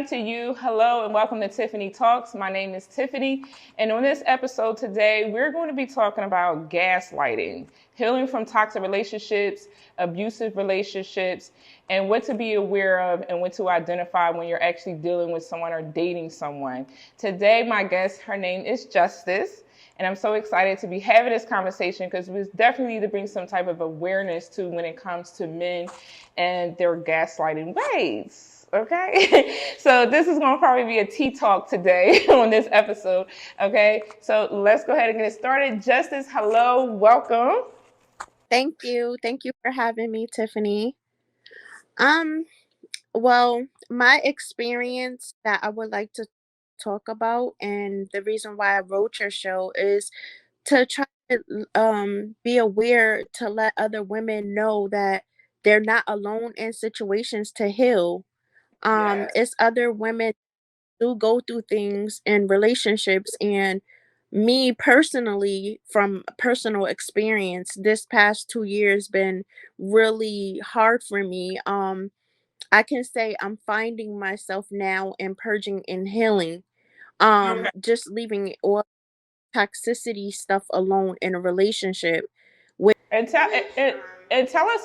to you. Hello and welcome to Tiffany Talks. My name is Tiffany, and on this episode today, we're going to be talking about gaslighting, healing from toxic relationships, abusive relationships, and what to be aware of and what to identify when you're actually dealing with someone or dating someone. Today, my guest, her name is Justice. And I'm so excited to be having this conversation because we definitely need to bring some type of awareness to when it comes to men and their gaslighting ways. Okay, so this is going to probably be a tea talk today on this episode. Okay, so let's go ahead and get started. Justice, hello, welcome. Thank you. Thank you for having me, Tiffany. Um, well, my experience that I would like to talk about and the reason why I wrote your show is to try to be aware to let other women know that they're not alone in situations to heal. Yes. It's other women do go through things in relationships, and me personally, from personal experience, this past 2 years been really hard for me. I can say I'm finding myself now in purging and healing, Okay. just leaving all toxicity stuff alone in a relationship. And tell us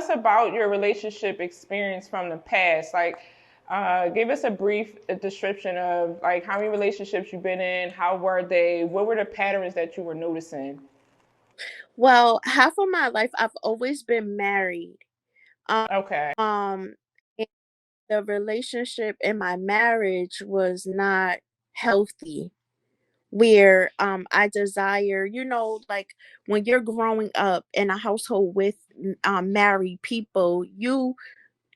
about your relationship experience from the past. Like, give us a brief description of like how many relationships you've been in, how were they, what were the patterns that you were noticing? Well, half of my life I've always been married. Okay. Um, and the relationship in my marriage was not healthy. Where I desire, like when you're growing up in a household with married people, you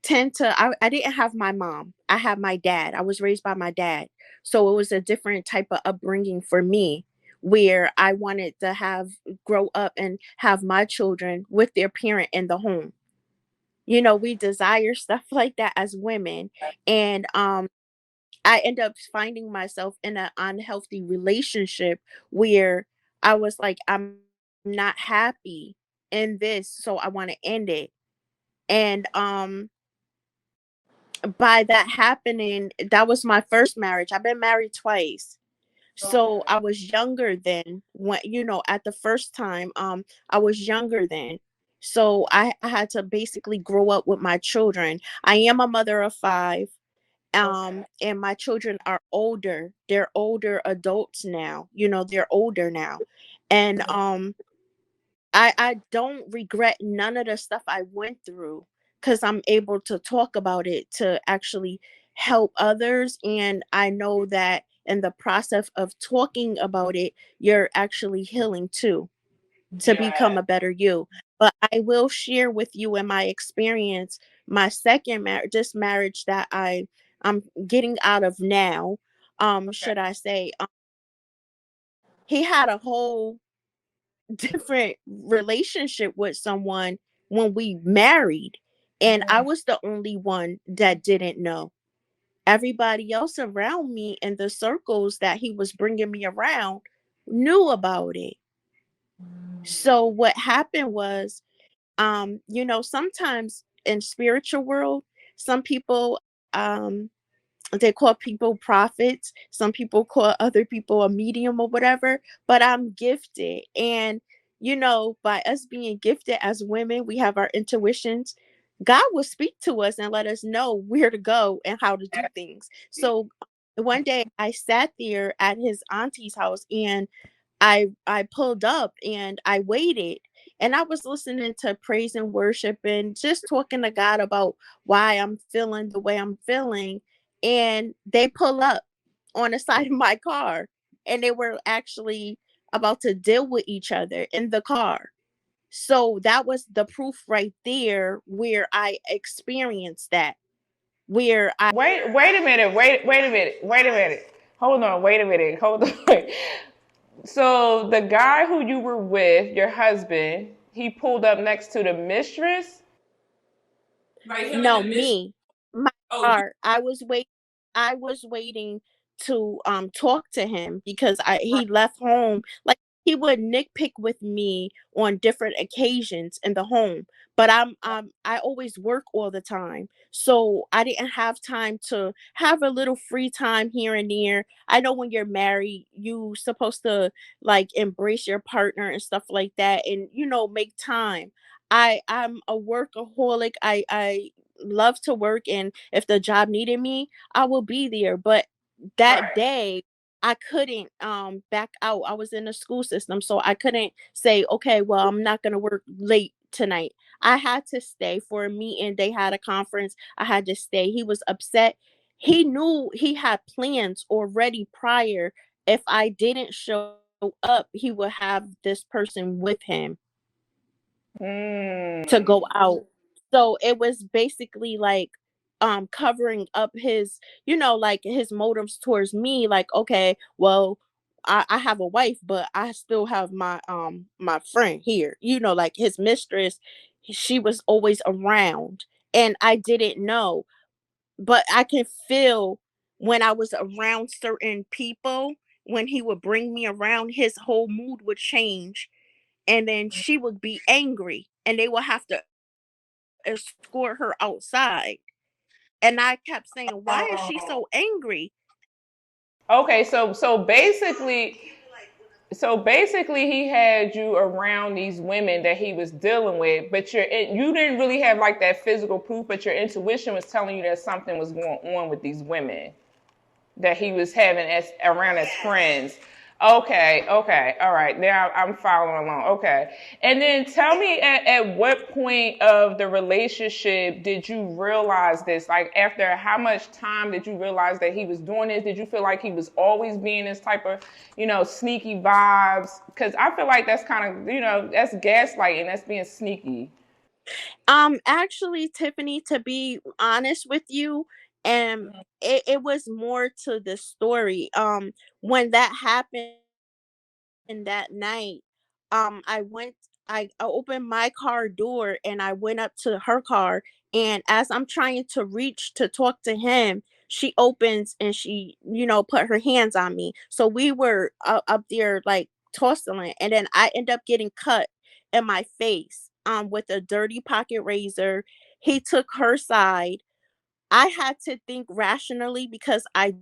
tend to. I didn't have my mom. I had my dad. I was raised by my dad, so it was a different type of upbringing for me. Where I wanted to have grow up and have my children with their parent in the home. We desire stuff like that as women, and I end up finding myself in an unhealthy relationship where I was like, I'm not happy in this, so I want to end it. And by that happening, that was my first marriage. I've been married twice. So I was younger then when, at the first time, I was younger then. So I had to basically grow up with my children. I am a mother of five. Okay. And my children are older. They're older adults now. They're older now. And I don't regret none of the stuff I went through because I'm able to talk about it to actually help others. And I know that in the process of talking about it, you're actually healing too, to become Yeah. a better you. But I will share with you in my experience, my second marriage, this marriage that I'm getting out of now, Okay. should I say, he had a whole different relationship with someone when we married, and I was the only one that didn't know. Everybody else around me in the circles that he was bringing me around knew about it. So what happened was, sometimes in spiritual world, some people, um they call people prophets, some people call other people a medium or whatever, but I'm gifted. And by us being gifted as women, we have our intuitions. God will speak to us and let us know where to go and how to do things. So one day I sat there at his auntie's house, and I pulled up and I waited, and I was listening to praise and worship and just talking to God about why I'm feeling the way I'm feeling. And they pull up on the side of my car, and they were actually about to deal with each other in the car. So that was the proof right there where I experienced that. Where I Wait a minute. Wait a minute. Hold on. Wait a minute. Hold on. So the guy who you were with, your husband, he pulled up next to the mistress. Like him and No, the mistress. me, my Oh, you. car. I was waiting to talk to him because I he left home like he would nitpick with me on different occasions in the home. But I always work all the time, so I didn't have time to have a little free time here and there. I know when you're married, you supposed to like embrace your partner and stuff like that, and make time. I'm a workaholic. I love to work, and if the job needed me, I will be there. But that day I couldn't back out. I was in the school system, so I couldn't say, okay, well, I'm not gonna work late tonight. I had to stay for a meeting. They had a conference. I had to stay. He was upset. He knew he had plans already prior. If I didn't show up, he would have this person with him to Mm. go out. So it was basically like covering up his, like his motives towards me, like, okay, well, I have a wife, but I still have my friend here, like his mistress, she was always around and I didn't know, but I can feel when I was around certain people, when he would bring me around, his whole mood would change, and then she would be angry and they would have to escort her outside. And I kept saying, why is she so angry? Okay, so basically he had you around these women that he was dealing with, but you didn't really have like that physical proof, but your intuition was telling you that something was going on with these women that he was having as around as friends. Okay, okay, all right. Now I'm following along. Okay, and then tell me at what point of the relationship did you realize this? Like after how much time did you realize that he was doing this? Did you feel like he was always being this type of, sneaky vibes? Because I feel like that's kind of, that's gaslighting. That's being sneaky. Actually, Tiffany, to be honest with you, it was more to the story. When that happened that night, I went, I opened my car door and I went up to her car. And as I'm trying to reach to talk to him, she opens and she, put her hands on me. So we were up there like tussling, and then I end up getting cut in my face with a dirty pocket razor. He took her side. I had to think rationally because I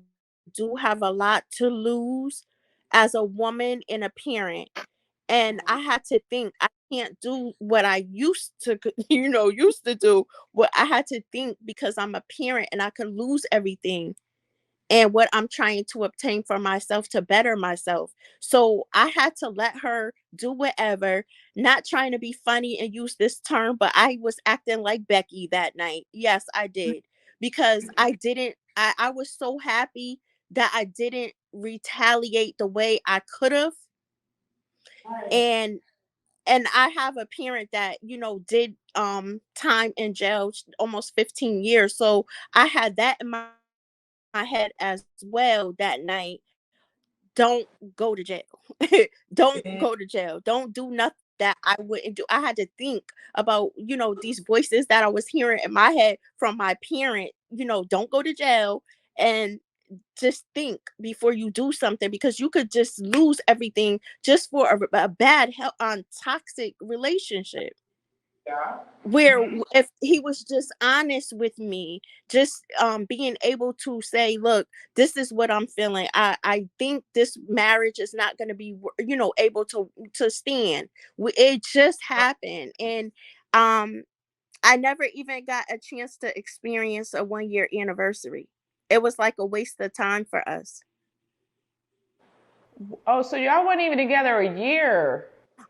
do have a lot to lose as a woman and a parent. And I had to think I can't do what I used to, used to do. What I had to think, because I'm a parent and I could lose everything and what I'm trying to obtain for myself to better myself. So I had to let her do whatever, not trying to be funny and use this term, but I was acting like Becky that night. Yes, I did. Because I was so happy that I didn't retaliate the way I could have. And I have a parent that, did time in jail, almost 15 years. So I had that in my head as well that night. Don't go to jail. Don't go to jail. Don't do nothing that I wouldn't do. I had to think about, these voices that I was hearing in my head from my parent, don't go to jail, and just think before you do something, because you could just lose everything just for a bad toxic relationship, where if he was just honest with me, just being able to say, look, this is what I'm feeling, I think this marriage is not going to be, able to stand. It just happened, and um I never even got a chance to experience a 1 year anniversary. It was like a waste of time for us. Oh, so y'all weren't even together a year.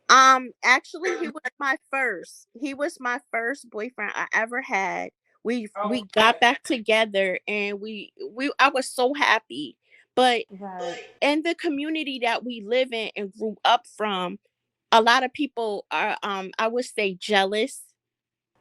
Actually, he was my first boyfriend I ever had. We got back together, and we I was so happy. But Right. in the community that we live in and grew up from, a lot of people are, I would say, jealous.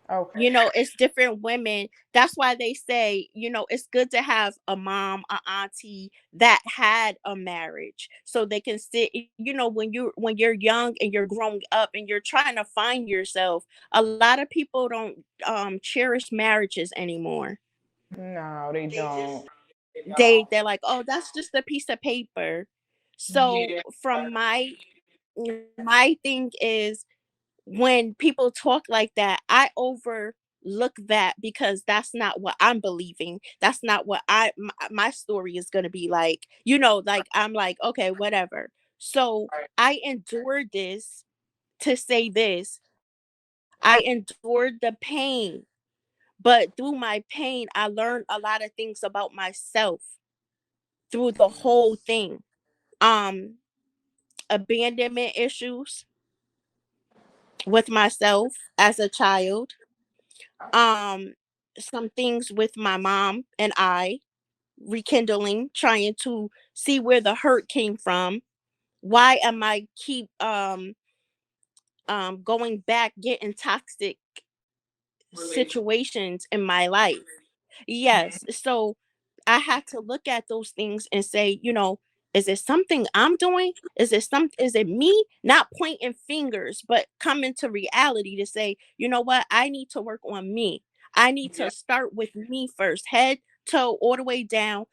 Okay. It's different women. That's why they say, it's good to have a mom, a auntie that had a marriage, so they can sit, when you're young and you're growing up and you're trying to find yourself. A lot of people don't cherish marriages anymore. No, they don't. They're like, oh, that's just a piece of paper. So from my my thing is when people talk like that, I overlook that because that's not what I'm believing. That's not what my story is going to be like. Like I'm like, okay, whatever. So I endured this to say this. I endured the pain, but through my pain, I learned a lot of things about myself through the whole thing. Um, Abandonment issues with myself as a child, um some things with my mom and I rekindling, trying to see where the hurt came from. Why am I keep going back, getting toxic situations in my life? Yes. So I had to look at those things and say, is it something I'm doing? Is it me? Not pointing fingers, but coming to reality to say, you know what? I need to work on me. I need to start with me first, head, toe, all the way down.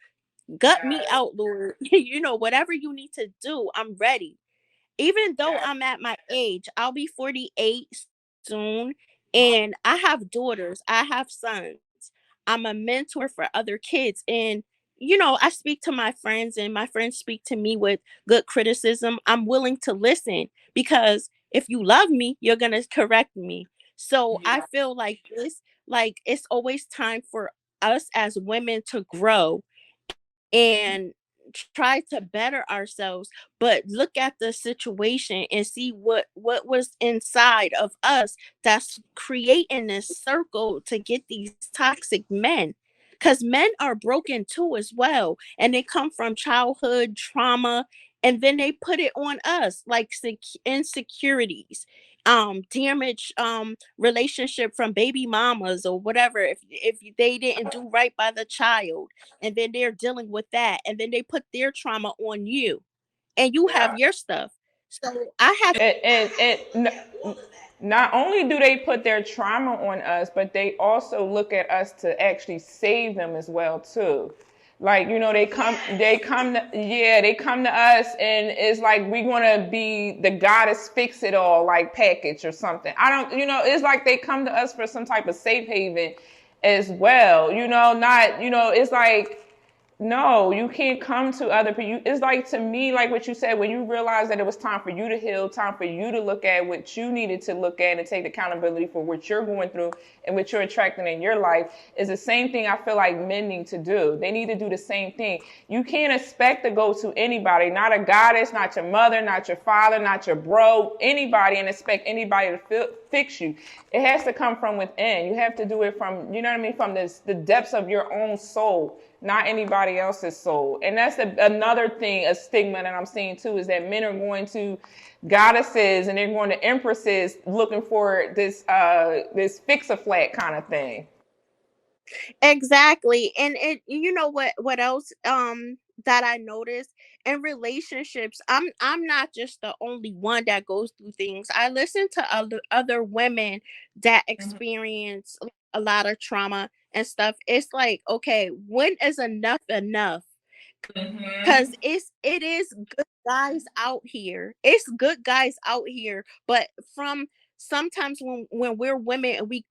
Gut me out, Lord. Whatever you need to do, I'm ready. Even though I'm at my age, I'll be 48 soon, and I have daughters, I have sons. I'm a mentor for other kids, and I speak to my friends, and my friends speak to me with good criticism. I'm willing to listen because if you love me, you're going to correct me. So I feel like it's always time for us as women to grow and try to better ourselves, but look at the situation and see what was inside of us that's creating this circle to get these toxic men, because men are broken too as well, and they come from childhood trauma, and then they put it on us like insecurities, damage, relationship from baby mamas or whatever, if they didn't do right by the child, and then they're dealing with that, and then they put their trauma on you, and you have your stuff. So I had Not only do they put their trauma on us, but they also look at us to actually save them as well too. Like, they come to us, and it's like we want to be the goddess fix it all like package or something. I don't, it's like they come to us for some type of safe haven as well. Not, it's like, no, you can't come to other people. It's like, to me, like what you said, when you realize that it was time for you to heal, time for you to look at what you needed to look at and take accountability for what you're going through and what you're attracting in your life, is the same thing I feel like men need to do. They need to do the same thing. You can't expect to go to anybody, not a goddess, not your mother, not your father, not your bro, anybody, and expect anybody to fix you. It has to come from within. You have to do it from, from the depths of your own soul, not anybody else's soul. And that's another thing, a stigma that I'm seeing too, is that men are going to goddesses and they're going to empresses looking for this fix-a-flat kind of thing. exactly. And what else that I noticed in relationships, I'm not just the only one that goes through things. I listen to other women that experience a lot of trauma and stuff. It's like, okay, when is enough enough? Because it is good guys out here. It's good guys out here, but from sometimes when we're women and we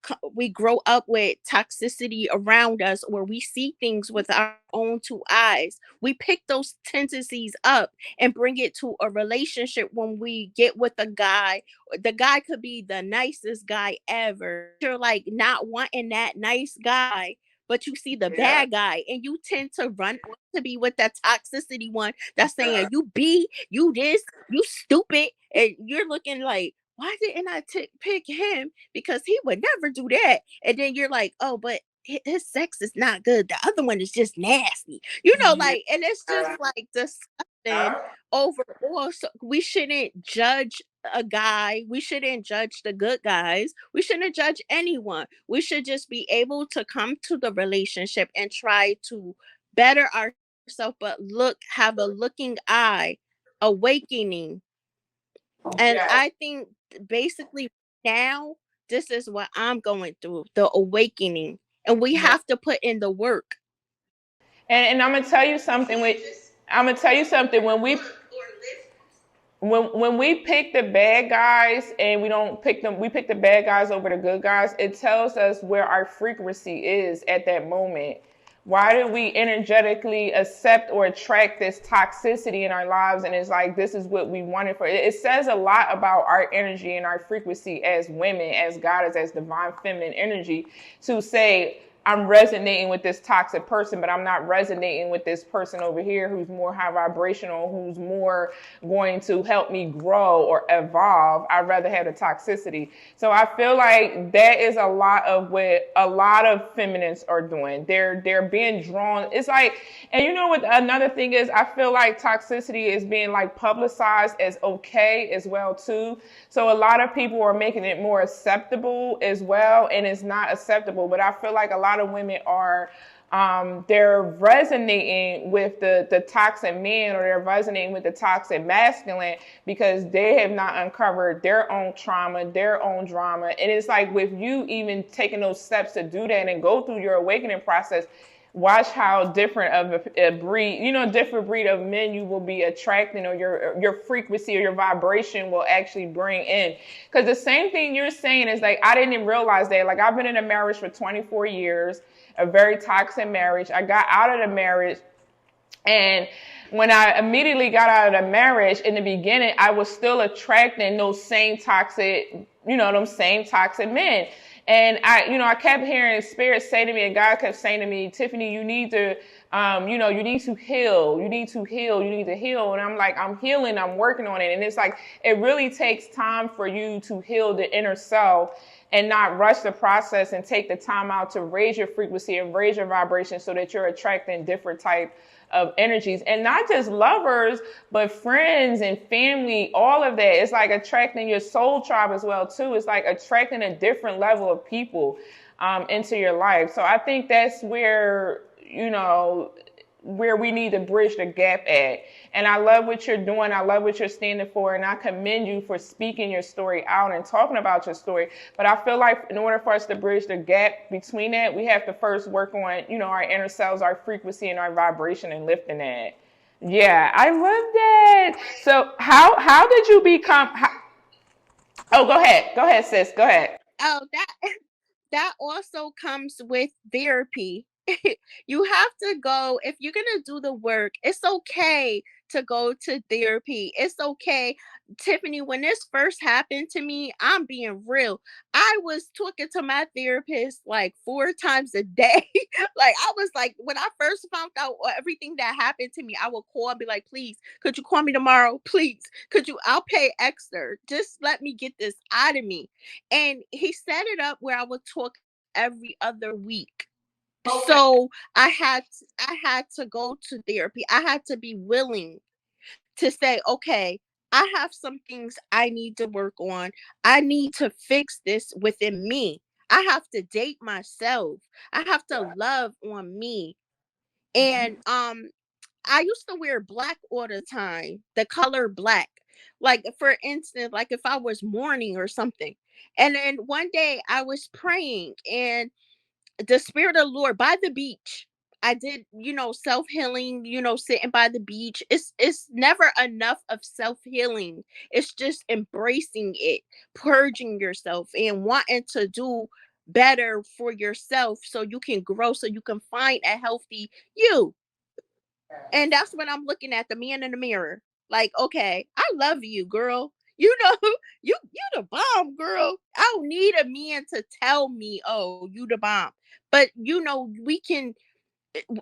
grow up with toxicity around us, where we see things with our own two eyes, we pick those tendencies up and bring it to a relationship. When we get with a guy, the guy could be the nicest guy ever. You're like not wanting that nice guy, but you see the bad guy, and you tend to run to be with that toxicity one that's saying you this, you stupid, and you're looking like, why didn't I pick him? Because he would never do that. And then you're like, oh, but his sex is not good. The other one is just nasty, like, and it's just like disgusting overall. So we shouldn't judge a guy. We shouldn't judge the good guys. We shouldn't judge anyone. We should just be able to come to the relationship and try to better ourselves, but have a looking eye, awakening. And I think basically now this is what I'm going through, the awakening. And we have to put in the work. And I'm gonna tell you something. I'm gonna tell you something. When we when we pick the bad guys and we don't pick them, we pick the bad guys over the good guys, it tells us where our frequency is at that moment. Why do we energetically accept or attract this toxicity in our lives? And it's like, this is what we wanted for it. It says a lot about our energy and our frequency as women, as goddess, as divine feminine energy, to say, I'm resonating with this toxic person, but I'm not resonating with this person over here who's more high vibrational, who's more going to help me grow or evolve. I'd rather have the toxicity. So I feel like that is a lot of what a lot of feminists are doing. They're being drawn. It's like, and you know what? Another thing is, I feel like toxicity is being like publicized as okay as well too. So a lot of people are making it more acceptable as well, and it's not acceptable. But I feel like a lot of women are they're resonating with the toxic man, or they're resonating with the toxic masculine, because they have not uncovered their own trauma, their own drama. And it's like, with you even taking those steps to do that and go through your awakening process, watch how different of a breed, different breed of men you will be attracting, or your frequency or your vibration will actually bring in. Because the same thing you're saying is like, I didn't even realize that. Like, I've been in a marriage for 24 years, a very toxic marriage. I got out of the marriage, and when I immediately got out of the marriage, in the beginning, I was still attracting those same toxic, them same toxic men. And I kept hearing spirit say to me, and God kept saying to me, Tiffany, you need to, you need to heal. You need to heal. You need to heal. And I'm like, I'm healing. I'm working on it. And it's like, it really takes time for you to heal the inner self and not rush the process, and take the time out to raise your frequency and raise your vibration, so that you're attracting different type of energies, and not just lovers, but friends and family, all of that. It's like attracting your soul tribe as well too. It's like attracting a different level of people into your life. So I think that's where, where we need to bridge the gap at. And I love what you're doing. I love what you're standing for. And I commend you for speaking your story out and talking about your story. But I feel like in order for us to bridge the gap between that, we have to first work on, our inner selves, our frequency and our vibration, and lifting that. Yeah, I love that. So how did you become, oh, go ahead. Go ahead, sis. Go ahead. Oh, that also comes with therapy. You have to go, if you're going to do the work, it's okay to go to therapy. It's okay. Tiffany, when this first happened to me, I'm being real. I was talking to my therapist like 4 times a day. Like, I was like, when I first found out everything that happened to me, I would call and be like, please, could you call me tomorrow? Please, I'll pay extra. Just let me get this out of me. And he set it up where I would talk every other week. So I had to go to therapy. I had to be willing to say, okay, I have some things I need to work on. I need to fix this within me. I have to date myself. I have to love on me. And I used to wear black all the time, the color black. Like, for instance, like if I was mourning or something. And then one day I was praying, and the spirit of the Lord by the beach. I did, self-healing, sitting by the beach. It's never enough of self-healing. It's just embracing it, purging yourself, and wanting to do better for yourself, so you can grow, so you can find a healthy you. And that's when I'm looking at the man in the mirror. Like, okay, I love you, girl. You the bomb, girl. I don't need a man to tell me, oh, you the bomb. But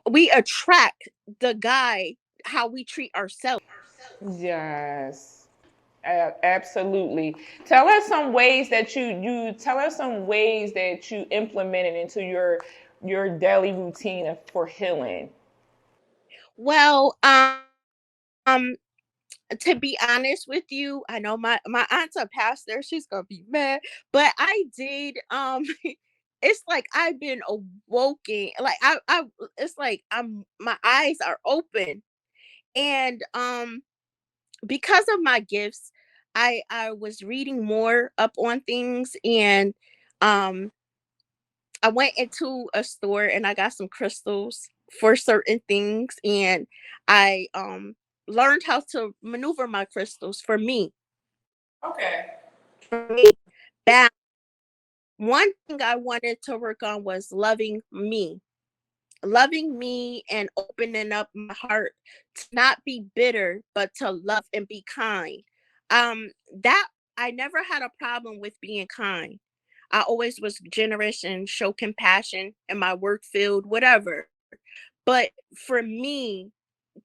we attract the guy how we treat ourselves. Yes. Absolutely. Tell us some ways that you tell us some ways that you implemented into your daily routine for healing. Well, to be honest with you, I know my aunt's a pastor. She's gonna be mad, but I did. It's like I've been awoken. Like I it's like my eyes are open, and because of my gifts, I was reading more up on things, and um I went into a store and I got some crystals for certain things, and I learned how to maneuver my crystals for me. Okay. For me. Ba- One thing I wanted to work on was loving me and opening up my heart to not be bitter, but to love and be kind. That I never had a problem with being kind. I always was generous and show compassion in my work field, whatever. But for me,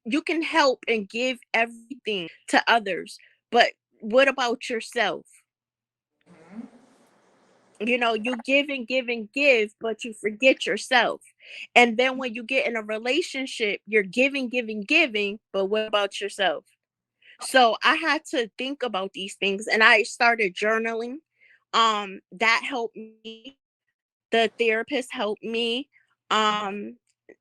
you can help and give everything to others, but what about yourself? Mhm. You give and give and give, but you forget yourself. And then when you get in a relationship, you're giving, giving, giving, but what about yourself? So I had to think about these things and I started journaling. That helped me. The therapist helped me. Um,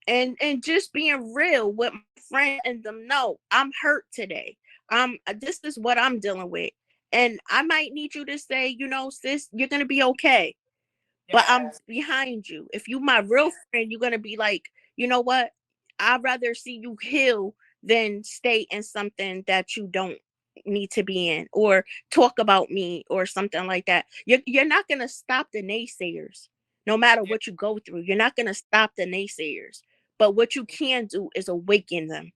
and just being real with my friend and them know I'm hurt today. This is what I'm dealing with. And I might need you to say, sis, you're gonna be okay, but I'm Yes. behind you. If you my real friend, you're gonna be like, you know what? I'd rather see you heal than stay in something that you don't need to be in, or talk about me or something like that. You're not gonna stop the naysayers. No matter what you go through, you're not gonna stop the naysayers. But what you can do is awaken them.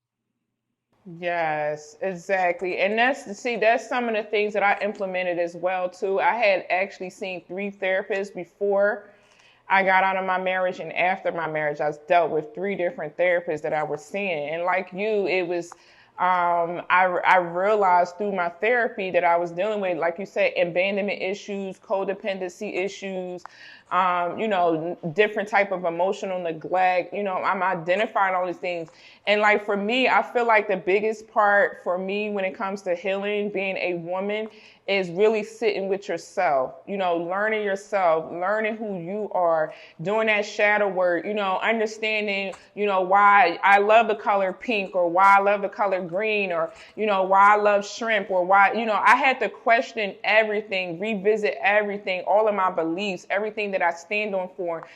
Yes, exactly. And that's some of the things that I implemented as well too. I had actually seen three therapists before I got out of my marriage and after my marriage. I dealt with three different therapists that I was seeing. And like you, it was I realized through my therapy that I was dealing with, like you said, abandonment issues, codependency issues, different type of emotional neglect. I'm identifying all these things. And like for me, I feel like the biggest part for me when it comes to healing, being a woman, is really sitting with yourself, learning yourself, learning who you are, doing that shadow work, understanding, why I love the color pink or why I love the color green or, why I love shrimp or why, I had to question everything, revisit everything, all of my beliefs, everything that I stand on for,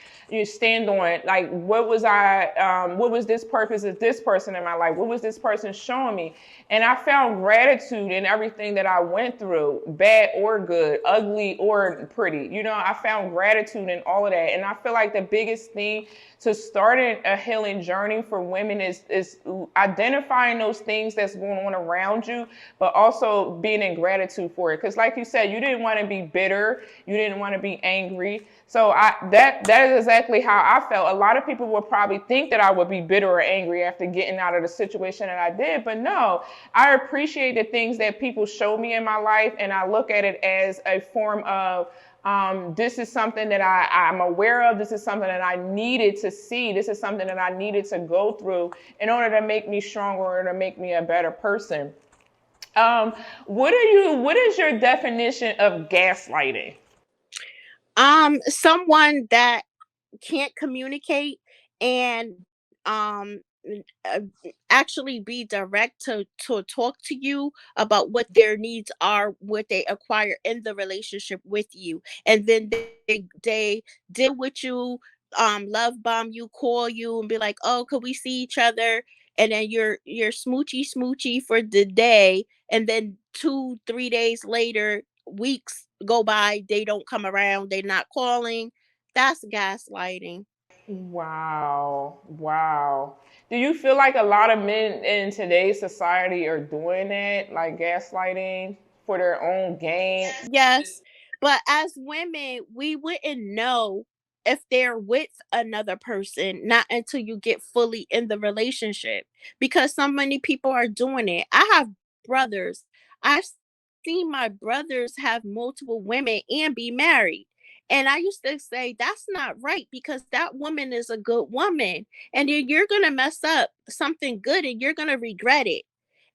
stand on, like, what was this purpose of this person in my life? What was this person showing me? And I found gratitude in everything that I went through, bad or good, ugly or pretty. I found gratitude in all of that. And I feel like the biggest thing to starting a healing journey for women is identifying those things that's going on around you, but also being in gratitude for it. Because like you said, you didn't want to be bitter, you didn't want to be angry. So that is exactly how I felt. A lot of people would probably think that I would be bitter or angry after getting out of the situation that I did, but no, I appreciate the things that people show me in my life, and I look at it as a form of this is something that I'm aware of. This is something that I needed to see. This is something that I needed to go through in order to make me stronger or to make me a better person. Um, what is your definition of gaslighting? Someone that can't communicate and um uh, actually be direct to talk to you about what their needs are, what they acquire in the relationship with you, and then they deal with you, love bomb you, call you and be like, oh, could we see each other? And then you're smoochy smoochy for the day, and then 2 3 days later, weeks go by, they don't come around, they're not calling. That's gaslighting. Wow. Wow. Do you feel like a lot of men in today's society are doing that, like gaslighting for their own gain? Yes, but as women, we wouldn't know if they're with another person not until you get fully in the relationship, because so many people are doing it. I have brothers. I've seen my brothers have multiple women and be married. And I used to say that's not right, because that woman is a good woman. And then you're going to mess up something good and you're going to regret it.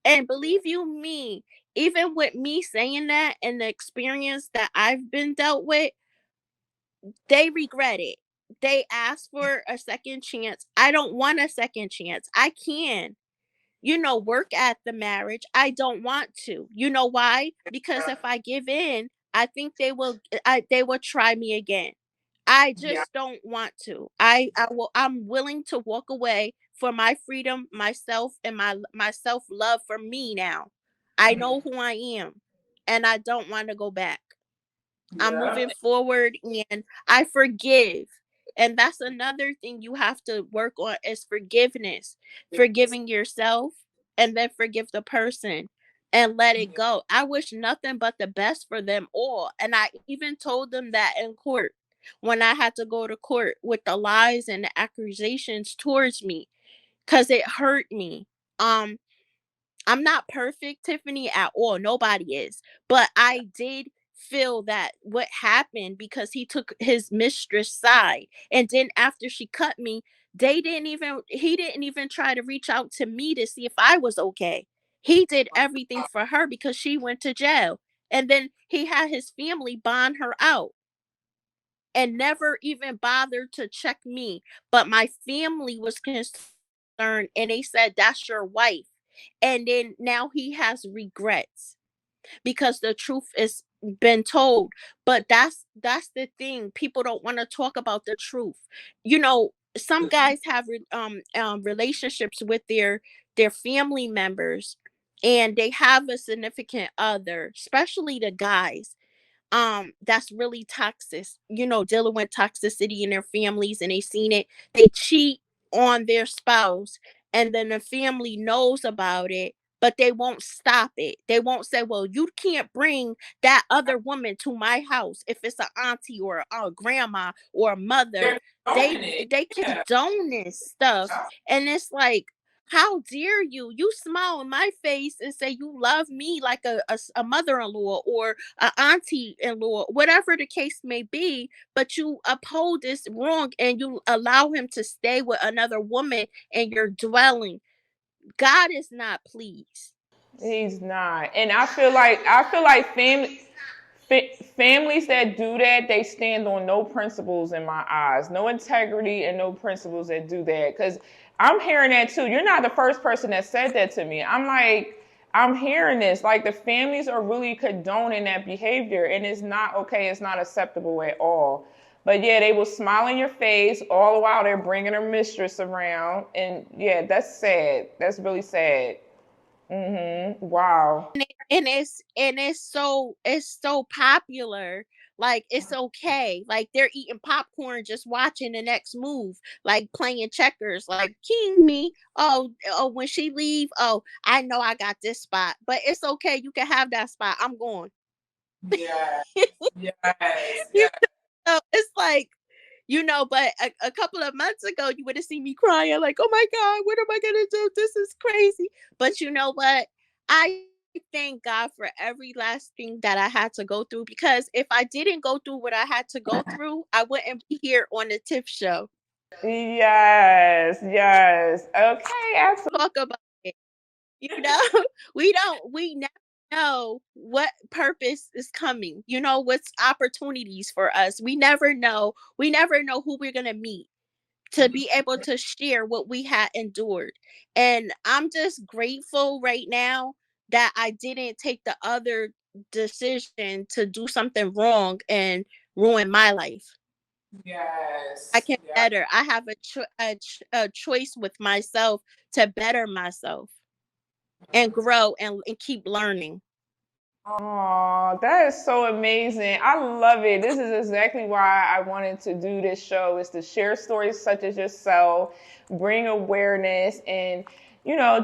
And believe you me, even with me saying that and the experience that I've been dealt with, they regret it. They ask for a second chance. I don't want a second chance. I can, work at the marriage. I don't want to. You know why? Because if I give in, I think they will try me again. I Yeah. just don't want to. I'm willing to walk away for my freedom, myself, and my self love for me now. I know who I am, and I don't want to go back. I'm Yeah. moving forward and I forgive. And that's another thing you have to work on is forgiveness. Forgiving yourself and then forgive the person and let it go. I wish nothing but the best for them all. And I even told them that in court when I had to go to court with the lies and the accusations towards me because it hurt me. Um I'm not perfect, Tiffany, at all. Nobody is. But I did feel that what happened because he took his mistress side. And then after she cut me, he didn't even try to reach out to me to see if I was okay. He did everything for her because she went to jail. And then he had his family bond her out and never even bothered to check me. But my family was concerned and they said, "That's your wife." And then now he has regrets because the truth is been told. But that's the thing. People don't want to talk about the truth. You know, some guys have relationships with their family members and they have a significant other, especially the guys that's really toxic, dealing with toxicity in their families and they seen it. They cheat on their spouse and then the family knows about it, but they won't stop it. They won't say, "Well, you can't bring that other woman to my house." If it's an auntie or a grandma or a mother, They're they doing it. they Yeah. condone this stuff. And it's like, how dare you? You smile in my face and say you love me like a mother-in-law or a auntie-in-law, whatever the case may be, but you uphold this wrong and you allow him to stay with another woman in your dwelling. God is not pleased. He's not. And I feel like families that do that, they stand on no principles in my eyes. No integrity and no principles that do that. Because I'm hearing that too. You're not the first person that said that to me. I'm hearing this. Like the families are really condoning that behavior and it's not okay. It's not acceptable at all. But yeah, they will smile in your face all the while they're bringing their mistress around. And yeah, that's sad. That's really sad. Wow. And it's so popular. Like it's okay. Like they're eating popcorn, just watching the next move, like playing checkers, like king me. Oh, when she leave, oh, I know I got this spot, but it's okay. You can have that spot. I'm going. Yes, yes, You yes. know, it's like, but a couple of months ago, you would have seen me crying, like, "Oh my God, what am I going to do? This is crazy." But you know what? I thank God for every last thing that I had to go through because if I didn't go through what I had to go through, I wouldn't be here on the Tiff Show. Yes, yes. Okay, absolutely. Talk about it. You know, we never know what purpose is coming. What's opportunities for us. We never know. We never know who we're going to meet to be able to share what we had endured. And I'm just grateful right now that I didn't take the other decision to do something wrong and ruin my life. I Yes, can yeah. better. I have a choice with myself to better myself and grow and keep learning. Oh, that is so amazing. I love it. This is exactly why I wanted to do this show is to share stories such as yourself, bring awareness and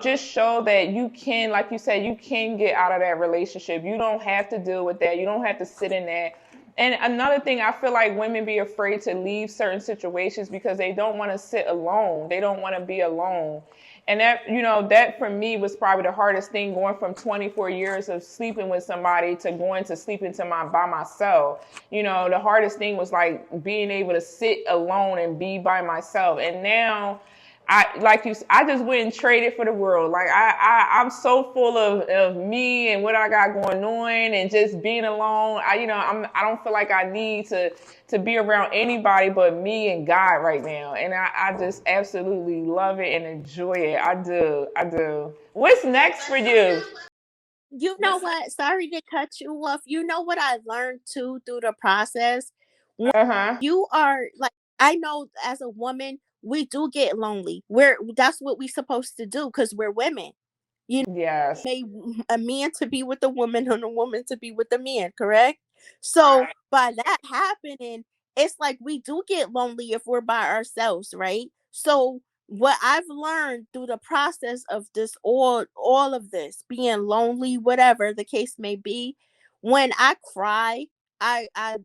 just show that you can, like you said, you can get out of that relationship. You don't have to deal with that. You don't have to sit in that. And another thing, I feel like women be afraid to leave certain situations because they don't want to sit alone. They don't want to be alone. And that for me was probably the hardest thing going from 24 years of sleeping with somebody to going to sleeping by myself. The hardest thing was like being able to sit alone and be by myself. And now I just wouldn't trade it for the world. Like I'm so full of me and what I got going on and just being alone. I don't feel like I need to be around anybody but me and God right now. And I just absolutely love it and enjoy it. I do. I do. What's next for you? You know what? Sorry to cut you off. You know what I learned too through the process? When Uh huh. you are like, I know as a woman, we do get lonely. That's what we're supposed to do because we're women. Yes. A man to be with a woman and a woman to be with a man, correct? So by that happening, it's like we do get lonely if we're by ourselves, right? So what I've learned through the process of this, all of this, being lonely, whatever the case may be, when I cry, I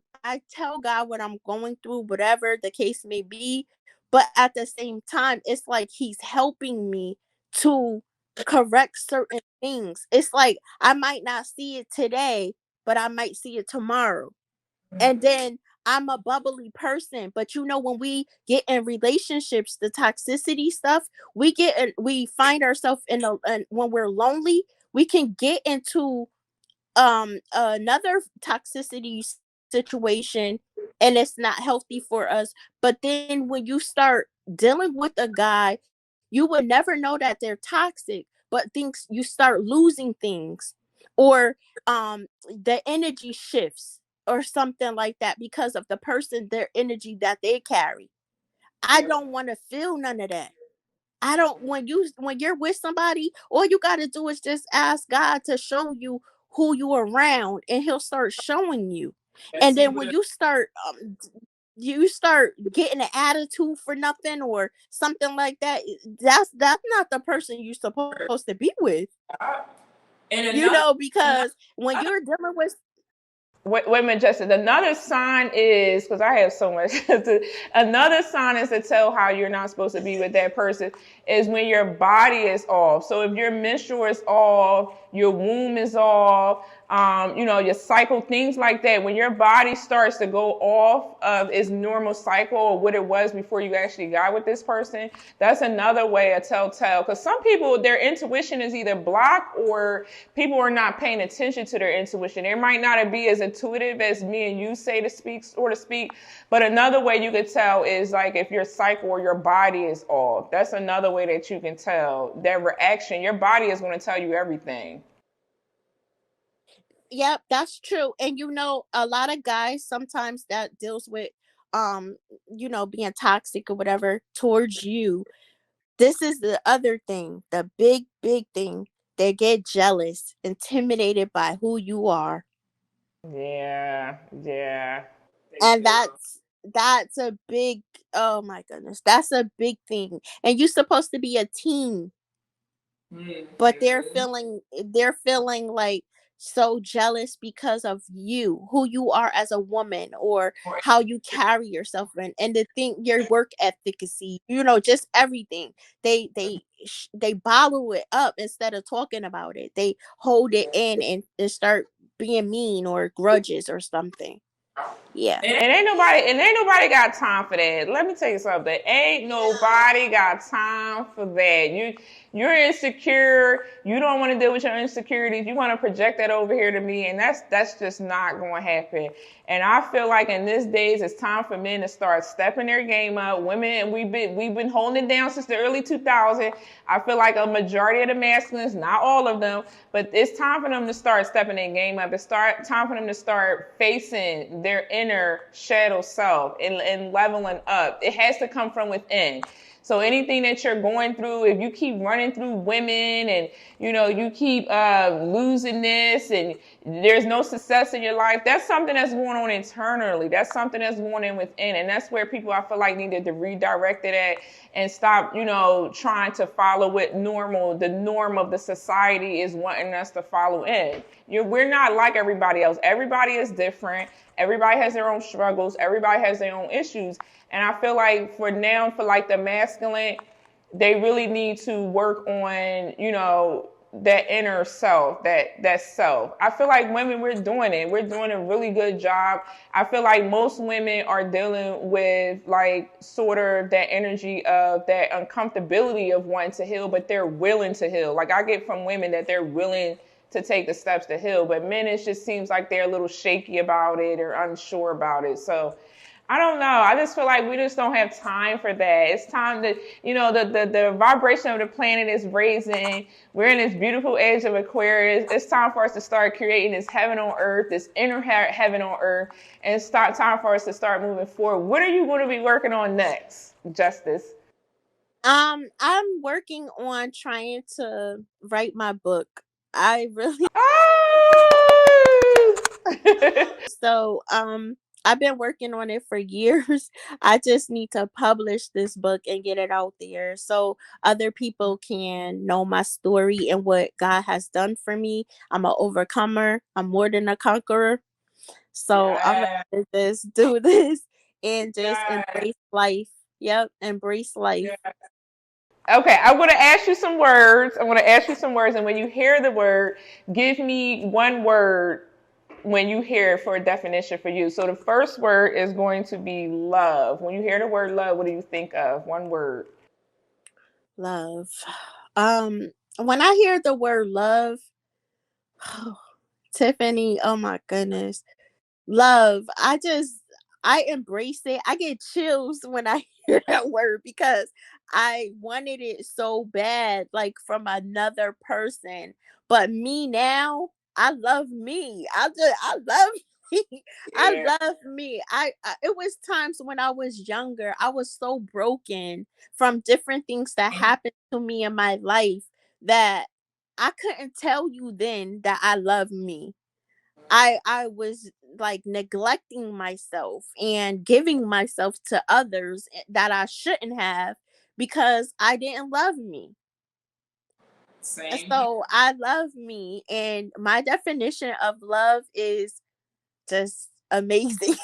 tell God what I'm going through, whatever the case may be. But at the same time, it's like he's helping me to correct certain things. It's like I might not see it today, but I might see it tomorrow. And then I'm a bubbly person, but when we get in relationships, the toxicity stuff, we find ourselves when we're lonely, we can get into another toxicity situation, and it's not healthy for us. But then when you start dealing with a guy, you would never know that they're toxic, but things you start losing things, or the energy shifts or something like that because of the person, their energy that they carry. I don't want to feel none of that. I don't when you're with somebody, all you got to do is just ask God to show you who you around, and he'll start showing you. And then when you start getting an attitude for nothing or something like that, that's not the person you're supposed to be with. Because when you're dealing with Wait a minute, Justin. Another sign is, because I have so much, another sign is to tell how you're not supposed to be with that person is when your body is off. So if your menstrual is off, your womb is off, your cycle, things like that. When your body starts to go off of its normal cycle or what it was before you actually got with this person, that's another way, a telltale. Because some people, their intuition is either blocked or people are not paying attention to their intuition. They might not be as intuitive as me and you say to speak. But another way you could tell is like if your cycle or your body is off. That's another way that you can tell. That reaction, your body is going to tell you everything. Yep, that's true. And a lot of guys sometimes that deals with being toxic or whatever towards you. This is the other thing, the big thing. They get jealous, intimidated by who you are. Yeah, yeah. And that's a big, oh my goodness, that's a big thing. And you're supposed to be a team, but they're feeling like so jealous because of you, who you are as a woman, or how you carry yourself, and the thing, your work efficacy, just everything. They bottle it up instead of talking about it. They hold it in and start being mean or grudges or something. Yeah. And ain't nobody got time for that. Let me tell you something. Ain't nobody got time for that. You're insecure. You don't want to deal with your insecurities. You want to project that over here to me, and that's just not going to happen. And I feel like in these days, it's time for men to start stepping their game up. Women, we've been holding it down since the early 2000s. I feel like a majority of the masculines, not all of them, but it's time for them to start stepping their game up. It's time for them to start facing their inner shadow self and leveling up. It has to come from within. So anything that you're going through, if you keep running through women and, you keep losing this and there's no success in your life, that's something that's going on internally. That's something that's going in within. And that's where people, I feel like, needed to redirect it at and stop, trying to follow what the norm of the society is wanting us to follow in. We're not like everybody else. Everybody is different. Everybody has their own struggles. Everybody has their own issues. And I feel like for like the masculine, they really need to work on, that inner self, that self. I feel like women, we're doing it. We're doing a really good job. I feel like most women are dealing with like sort of that energy of that uncomfortability of wanting to heal, but they're willing to heal. Like I get from women that they're willing to take the steps to heal, but men, it just seems like they're a little shaky about it or unsure about it. So I don't know. I just feel like we just don't have time for that. It's time to, the vibration of the planet is raising. We're in this beautiful age of Aquarius. It's time for us to start creating this heaven on earth, this inner heaven on earth, and time for us to start moving forward. What are you going to be working on next, Justice? I'm working on trying to write my book. I really Oh! I've been working on it for years. I just need to publish this book and get it out there so other people can know my story and what God has done for me. I'm an overcomer. I'm more than a conqueror. So I'm Yeah. ready to just do this and just Yeah. embrace life. Yep, embrace life. Yeah. Okay, I want to ask you some words. I want to ask you some words, and when you hear the word, give me one word when you hear it for a definition for you. So the first word is going to be love. When you hear the word love, what do you think of? One word. Love. When I hear the word love, Tiffany, oh my goodness. Love. I embrace it. I get chills when I hear that word because I wanted it so bad, like from another person. But me now, I love me. I love me. I Yeah. love me. It was times when I was younger, I was so broken from different things that happened to me in my life that I couldn't tell you then that I love me. I was like neglecting myself and giving myself to others that I shouldn't have because I didn't love me. And Same here. so I love me, and my definition of love is just amazing.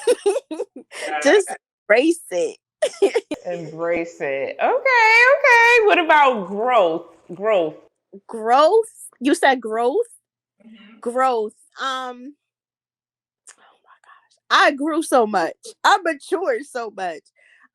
Just embrace it. Embrace it. Okay, okay. What about growth? Growth. Growth. You said growth? Mhm. Growth. I grew so much. I matured so much.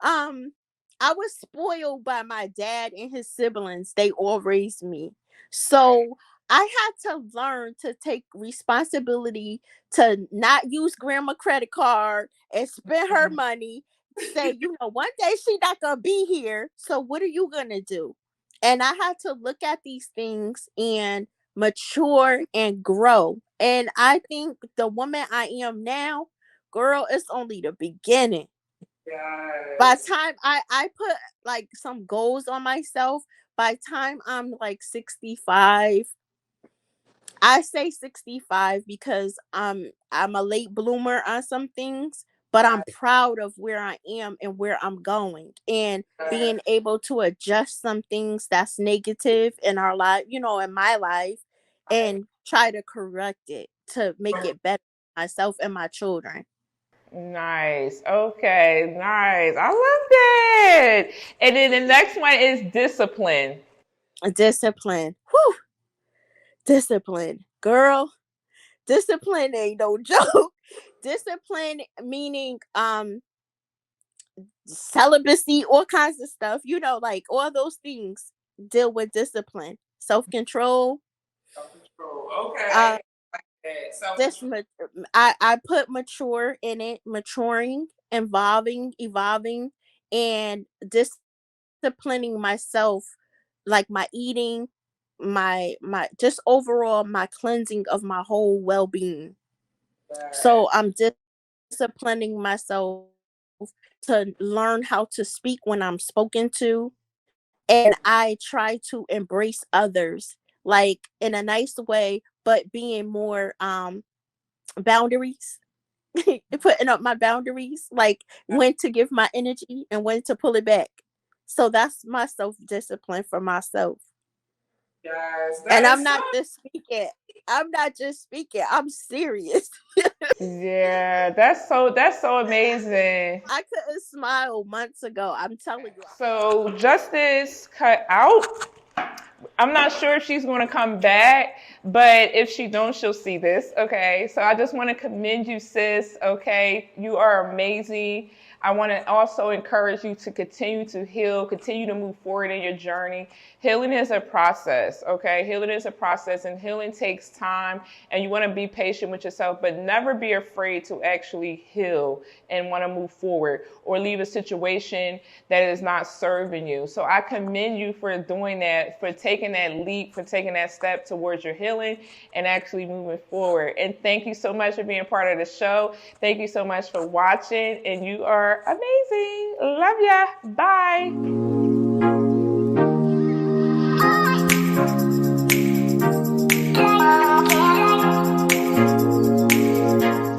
Um, I was spoiled by my dad and his siblings. They all raised me. Right. So I had to learn to take responsibility to not use grandma credit card and spend her money. Say, one day she not gonna be here. So what are you gonna do? And I had to look at these things and mature and grow. And I think the woman I am now, girl, it's only the beginning. By the Yes. time I put like some goals on myself, by the time I'm like 65, I say 65 because I'm a late bloomer on some things, but I'm proud of where I am and where I'm going and being able to adjust some things that's negative in our life, in my life, and try to correct it to make it better for myself and my children. Nice. Okay, nice. I love that. And then the next one is discipline. Discipline. Whew, discipline. Girl, discipline ain't no joke. Discipline meaning celibacy, all kinds of stuff, like all those things deal with discipline, self-control. Self-control. Uh Okay. That this self-control. I put mature in it, maturing, evolving, and disciplining myself, like my eating, my just overall my cleansing of my whole well-being. So I'm disciplining myself to learn how to speak when I'm spoken to, and I try to embrace others like in a nice way, but being more boundaries. Putting up my boundaries, like when to give my energy and when to pull it back. So that's my self-discipline for myself. Yes, And that I'm is so. not just speaking. I'm not just speaking. I'm serious. Yeah, that's so amazing. I couldn't smile months ago. I'm telling you. So Justice cut out. I'm not sure if she's going to come back, but if she don't, she'll see this. Okay. So I just want to commend you, sis. Okay. You are amazing. I want to also encourage you to continue to heal, continue to move forward in your journey. Healing is a process. Okay. Healing is a process, and healing takes time, and you want to be patient with yourself, but never be afraid to actually heal and want to move forward or leave a situation that is not serving you. So I commend you for doing that, for taking that leap, for taking that step towards your healing and actually moving forward. And thank you so much for being part of the show. Thank you so much for watching, and you are amazing. Love ya. Bye.